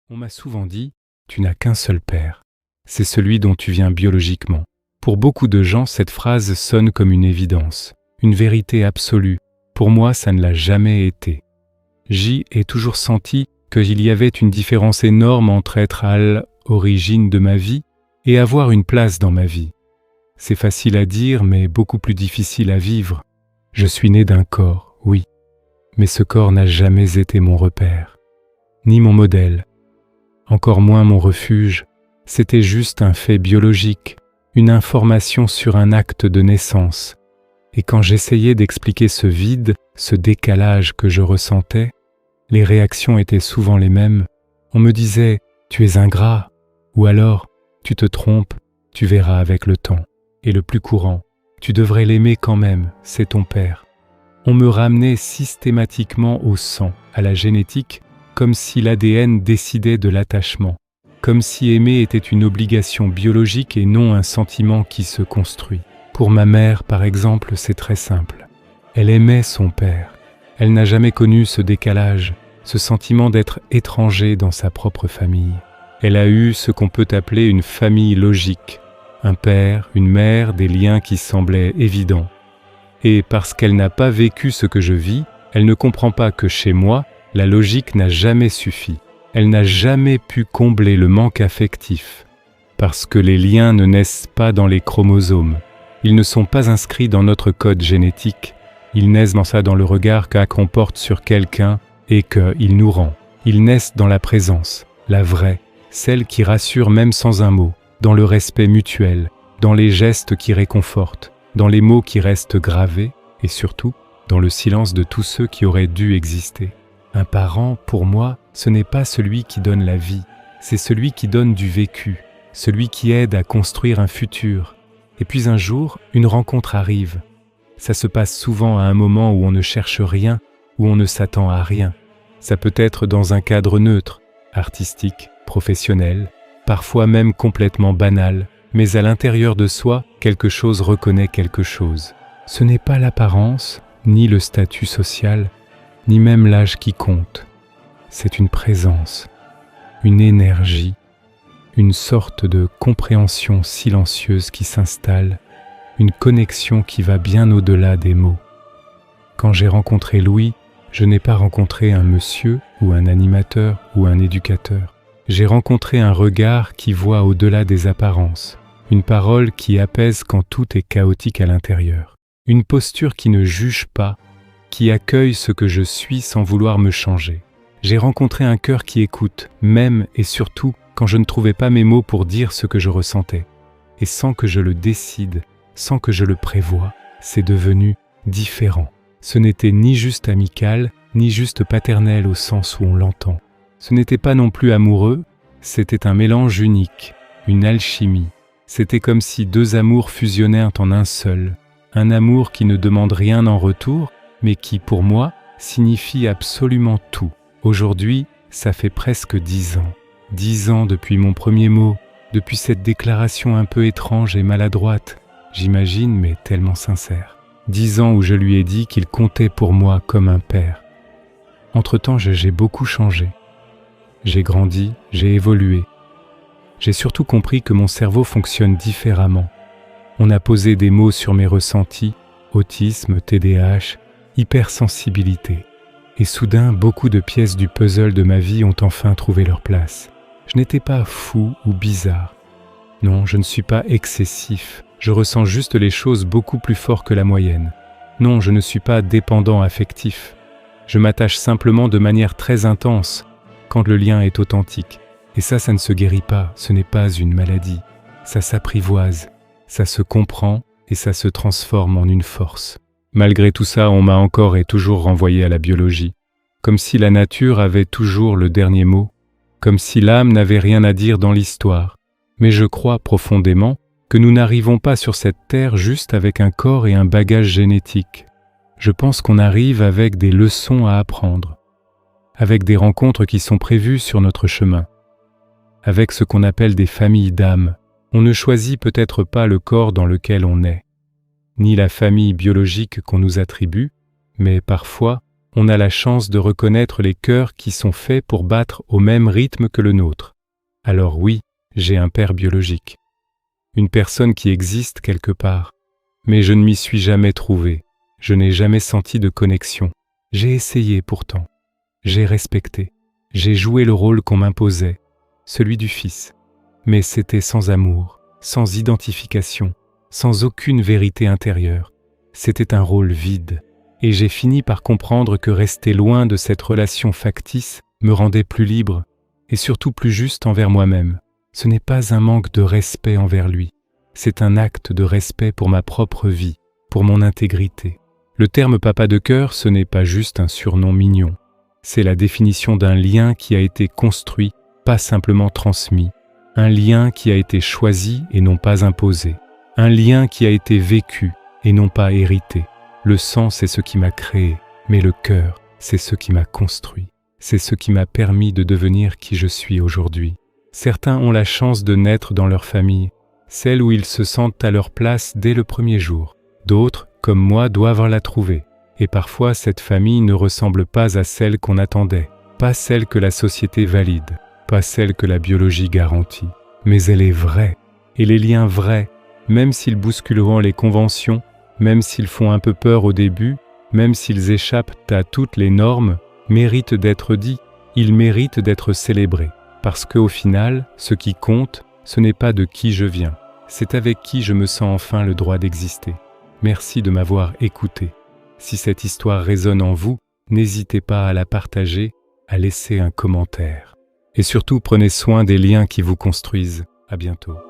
On m'a souvent dit « Tu n'as qu'un seul père. C'est celui dont tu viens biologiquement ». Pour beaucoup de gens, cette phrase sonne comme une évidence, une vérité absolue. Pour moi, ça ne l'a jamais été. J'y ai toujours senti qu'il y avait une différence énorme entre être à l'origine de ma vie et avoir une place dans ma vie. C'est facile à dire, mais beaucoup plus difficile à vivre. Je suis né d'un corps, oui, mais ce corps n'a jamais été mon repère, ni mon modèle, encore moins mon refuge. C'était juste un fait biologique, une information sur un acte de naissance. Et quand j'essayais d'expliquer ce vide, ce décalage que je ressentais, les réactions étaient souvent les mêmes. On me disait « Tu es ingrat » ou alors « Tu te trompes, tu verras avec le temps ». Et le plus courant « Tu devrais l'aimer quand même, c'est ton père ». On me ramenait systématiquement au sang, à la génétique, comme si l'ADN décidait de l'attachement, comme si aimer était une obligation biologique et non un sentiment qui se construit. Pour ma mère, par exemple, c'est très simple. Elle aimait son père. Elle n'a jamais connu ce décalage, ce sentiment d'être étranger dans sa propre famille. Elle a eu ce qu'on peut appeler une famille logique, un père, une mère, des liens qui semblaient évidents. Et parce qu'elle n'a pas vécu ce que je vis, elle ne comprend pas que chez moi, la logique n'a jamais suffi. Elle n'a jamais pu combler le manque affectif, parce que les liens ne naissent pas dans les chromosomes. Ils ne sont pas inscrits dans notre code génétique. Ils naissent dans le regard qu'on porte sur quelqu'un et qu'il nous rend. Ils naissent dans la présence, la vraie, celle qui rassure même sans un mot, dans le respect mutuel, dans les gestes qui réconfortent, dans les mots qui restent gravés et surtout dans le silence de tous ceux qui auraient dû exister. Un parent, pour moi, ce n'est pas celui qui donne la vie, c'est celui qui donne du vécu, celui qui aide à construire un futur. Et puis un jour, une rencontre arrive. Ça se passe souvent à un moment où on ne cherche rien, où on ne s'attend à rien. Ça peut être dans un cadre neutre, artistique, professionnel, parfois même complètement banal, mais à l'intérieur de soi, quelque chose reconnaît quelque chose. Ce n'est pas l'apparence, ni le statut social, ni même l'âge qui compte. C'est une présence, une énergie, une sorte de compréhension silencieuse qui s'installe, une connexion qui va bien au-delà des mots. Quand j'ai rencontré Louis, je n'ai pas rencontré un monsieur ou un animateur ou un éducateur. J'ai rencontré un regard qui voit au-delà des apparences, une parole qui apaise quand tout est chaotique à l'intérieur, une posture qui ne juge pas, qui accueille ce que je suis sans vouloir me changer. J'ai rencontré un cœur qui écoute, même et surtout quand je ne trouvais pas mes mots pour dire ce que je ressentais. Et sans que je le décide, sans que je le prévoie, c'est devenu différent. Ce n'était ni juste amical, ni juste paternel au sens où on l'entend. Ce n'était pas non plus amoureux, c'était un mélange unique, une alchimie. C'était comme si deux amours fusionnèrent en un seul. Un amour qui ne demande rien en retour, mais qui, pour moi, signifie absolument tout. Aujourd'hui, ça fait presque 10 ans. 10 ans depuis mon premier mot, depuis cette déclaration un peu étrange et maladroite, j'imagine, mais tellement sincère. 10 ans où je lui ai dit qu'il comptait pour moi comme un père. Entre-temps, j'ai beaucoup changé. J'ai grandi, j'ai évolué. J'ai surtout compris que mon cerveau fonctionne différemment. On a posé des mots sur mes ressentis, autisme, TDAH, hypersensibilité. Et soudain, beaucoup de pièces du puzzle de ma vie ont enfin trouvé leur place. Je n'étais pas fou ou bizarre. Non, je ne suis pas excessif. Je ressens juste les choses beaucoup plus fort que la moyenne. Non, je ne suis pas dépendant affectif. Je m'attache simplement de manière très intense quand le lien est authentique. Et ça ne se guérit pas, ce n'est pas une maladie. Ça s'apprivoise, ça se comprend et ça se transforme en une force. Malgré tout ça, on m'a encore et toujours renvoyé à la biologie, comme si la nature avait toujours le dernier mot, comme si l'âme n'avait rien à dire dans l'histoire. Mais je crois profondément que nous n'arrivons pas sur cette terre juste avec un corps et un bagage génétique. Je pense qu'on arrive avec des leçons à apprendre, avec des rencontres qui sont prévues sur notre chemin, avec ce qu'on appelle des familles d'âmes. On ne choisit peut-être pas le corps dans lequel on est, ni la famille biologique qu'on nous attribue, mais parfois, on a la chance de reconnaître les cœurs qui sont faits pour battre au même rythme que le nôtre. Alors oui, j'ai un père biologique. Une personne qui existe quelque part. Mais je ne m'y suis jamais trouvé. Je n'ai jamais senti de connexion. J'ai essayé pourtant. J'ai respecté. J'ai joué le rôle qu'on m'imposait, celui du fils. Mais c'était sans amour, sans identification, sans aucune vérité intérieure. C'était un rôle vide. Et j'ai fini par comprendre que rester loin de cette relation factice me rendait plus libre et surtout plus juste envers moi-même. Ce n'est pas un manque de respect envers lui. C'est un acte de respect pour ma propre vie, pour mon intégrité. Le terme papa de cœur, ce n'est pas juste un surnom mignon. C'est la définition d'un lien qui a été construit, pas simplement transmis. Un lien qui a été choisi et non pas imposé. Un lien qui a été vécu et non pas hérité. Le sang, c'est ce qui m'a créé, mais le cœur, c'est ce qui m'a construit. C'est ce qui m'a permis de devenir qui je suis aujourd'hui. Certains ont la chance de naître dans leur famille, celle où ils se sentent à leur place dès le premier jour. D'autres, comme moi, doivent la trouver. Et parfois, cette famille ne ressemble pas à celle qu'on attendait, pas celle que la société valide, pas celle que la biologie garantit. Mais elle est vraie. Et les liens vrais, même s'ils bousculeront les conventions, même s'ils font un peu peur au début, même s'ils échappent à toutes les normes, méritent d'être dits, ils méritent d'être célébrés. Parce qu'au final, ce qui compte, ce n'est pas de qui je viens, c'est avec qui je me sens enfin le droit d'exister. Merci de m'avoir écouté. Si cette histoire résonne en vous, n'hésitez pas à la partager, à laisser un commentaire. Et surtout, prenez soin des liens qui vous construisent. À bientôt.